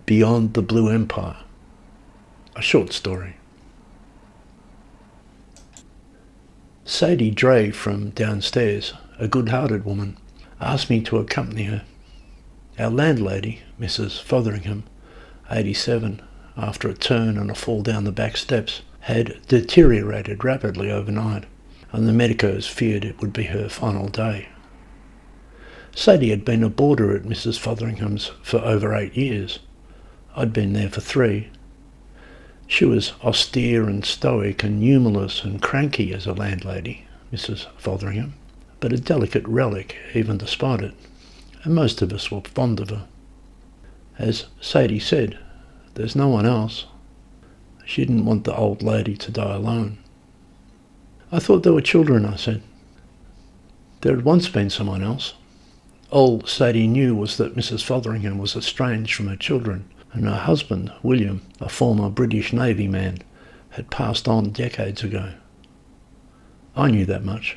Beyond the Blue Empire, a short story. Sadie Dre from downstairs, a good-hearted woman, asked me to accompany her. Our landlady, Mrs. Fotheringham, 87, after a turn and a fall down the back steps, had deteriorated rapidly overnight, and the medicos feared it would be her final day. Sadie had been a boarder at Mrs. Fotheringham's for over 8 years. I'd been there for 3. She was austere and stoic and humorless and cranky as a landlady, Mrs. Fotheringham, but a delicate relic even despite it, and most of us were fond of her. As Sadie said, there's no one else. She didn't want the old lady to die alone. I thought there were children, I said. There had once been someone else. All Sadie knew was that Mrs. Fotheringham was estranged from her children, and her husband, William, a former British Navy man, had passed on decades ago. I knew that much.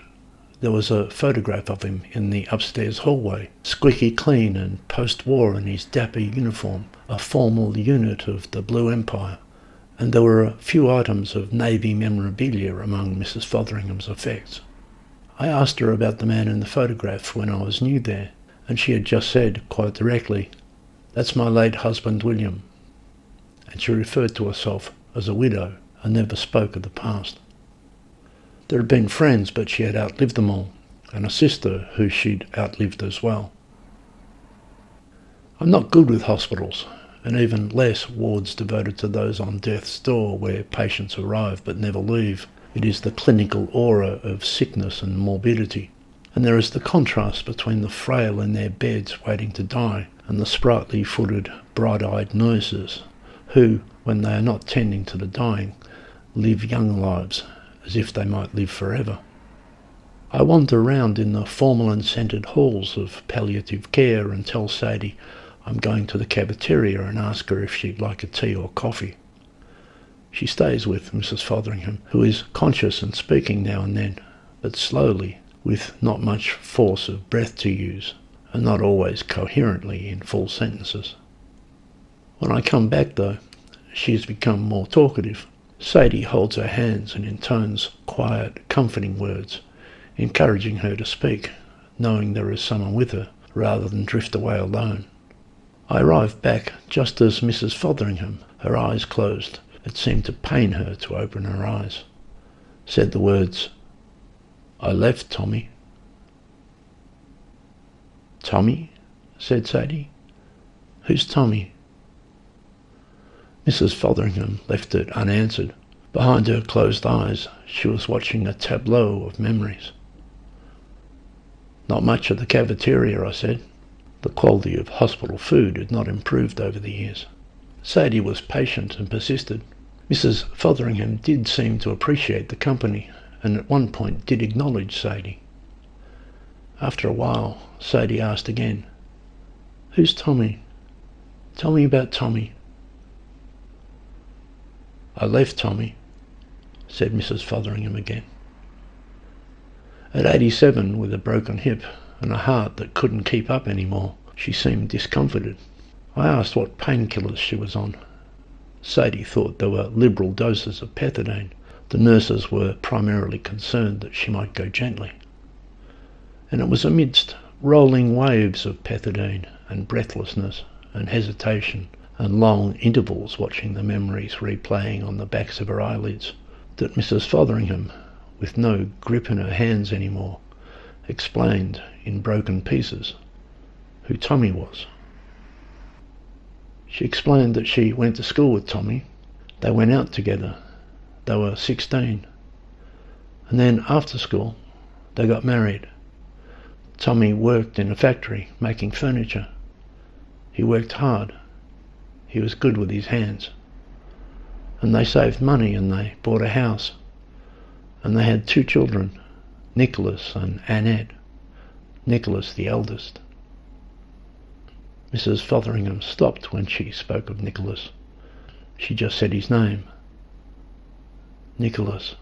There was a photograph of him in the upstairs hallway, squeaky clean and post-war in his dapper uniform, a formal unit of the Blue Empire, and there were a few items of Navy memorabilia among Mrs. Fotheringham's effects. I asked her about the man in the photograph when I was new there, and she had just said, quite directly, "That's my late husband William," and she referred to herself as a widow and never spoke of the past. There had been friends, but she had outlived them all, and a sister who she'd outlived as well. I'm not good with hospitals, and even less wards devoted to those on death's door where patients arrive but never leave. It is the clinical aura of sickness and morbidity, and there is the contrast between the frail in their beds waiting to die and the sprightly-footed, bright-eyed nurses who, when they are not tending to the dying, live young lives as if they might live forever. I wander around in the formalin-scented halls of palliative care and tell Sadie I'm going to the cafeteria and ask her if she'd like a tea or coffee. She stays with Mrs. Fotheringham, who is conscious and speaking now and then, but slowly, with not much force of breath to use, and not always coherently in full sentences. When I come back, though, she has become more talkative. Sadie holds her hands and intones quiet, comforting words, encouraging her to speak, knowing there is someone with her, rather than drift away alone. I arrived back just as Mrs. Fotheringham, her eyes closed, it seemed to pain her to open her eyes, said the words, "I left Tommy." "Tommy?" said Sadie. "Who's Tommy?" Mrs. Fotheringham left it unanswered. Behind her closed eyes, she was watching a tableau of memories. "Not much at the cafeteria," I said. The quality of hospital food had not improved over the years. Sadie was patient and persisted. Mrs. Fotheringham did seem to appreciate the company, and at one point did acknowledge Sadie. After a while, Sadie asked again, "Who's Tommy? Tell me about Tommy." "I left Tommy," said Mrs. Fotheringham again. At 87, with a broken hip and a heart that couldn't keep up any more, she seemed discomforted. I asked what painkillers she was on. Sadie thought there were liberal doses of pethidine. The nurses were primarily concerned that she might go gently. And it was amidst rolling waves of pethidine and breathlessness and hesitation and long intervals watching the memories replaying on the backs of her eyelids that Mrs. Fotheringham, with no grip in her hands anymore, explained in broken pieces who Tommy was. She explained that she went to school with Tommy. They went out together. They were 16. And then after school, they got married. Tommy worked in a factory making furniture. He worked hard. He was good with his hands. And they saved money and they bought a house. And they had 2 children, Nicholas and Annette. Nicholas the eldest. Mrs. Fotheringham stopped when she spoke of Nicholas. She just said his name. Nicholas.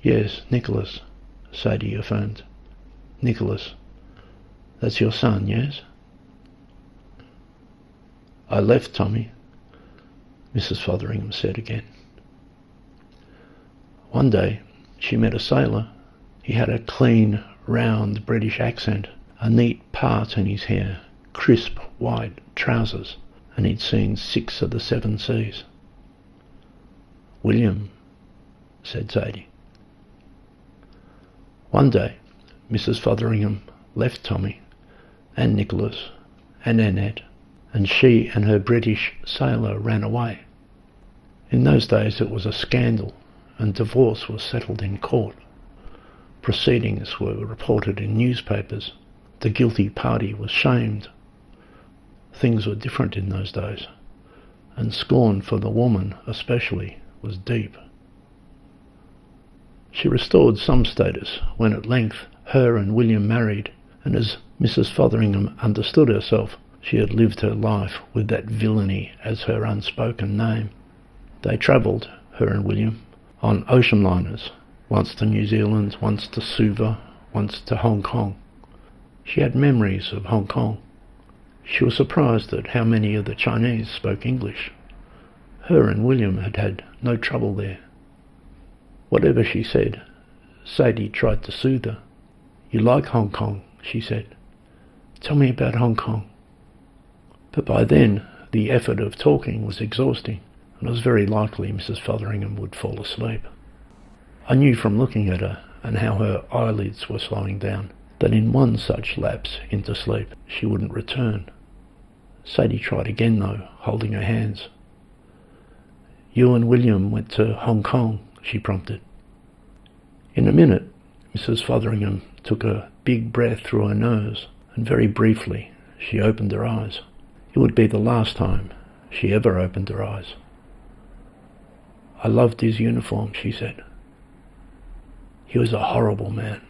"Yes, Nicholas," Sadie affirmed. Nicholas. That's your son, yes? I left Tommy, Mrs. Fotheringham said again. One day she met a sailor. He had a clean, round British accent, a neat part in his hair, crisp white trousers, and he'd seen 6 of the 7 seas. William, said Zadie. One day Mrs. Fotheringham left Tommy and Nicholas and Annette, and she and her British sailor ran away. In those days it was a scandal, and divorce was settled in court. Proceedings were reported in newspapers. The guilty party was shamed. Things were different in those days, and scorn for the woman especially was deep. She restored some status when at length her and William married, and as Mrs. Fotheringham understood herself, she had lived her life with that villainy as her unspoken name. They travelled, her and William, on ocean liners, once to New Zealand, once to Suva, once to Hong Kong. She had memories of Hong Kong. She was surprised at how many of the Chinese spoke English. Her and William had had no trouble there. Whatever she said, Sadie tried to soothe her. You like Hong Kong, she said. Tell me about Hong Kong. But by then the effort of talking was exhausting, and it was very likely Mrs. Fotheringham would fall asleep. I knew from looking at her and how her eyelids were slowing down that in one such lapse into sleep she wouldn't return. Sadie tried again though, holding her hands. You and William went to Hong Kong, she prompted. In a minute, Mrs. Fotheringham took a big breath through her nose, and very briefly she opened her eyes. It would be the last time she ever opened her eyes. I loved his uniform, she said. He was a horrible man.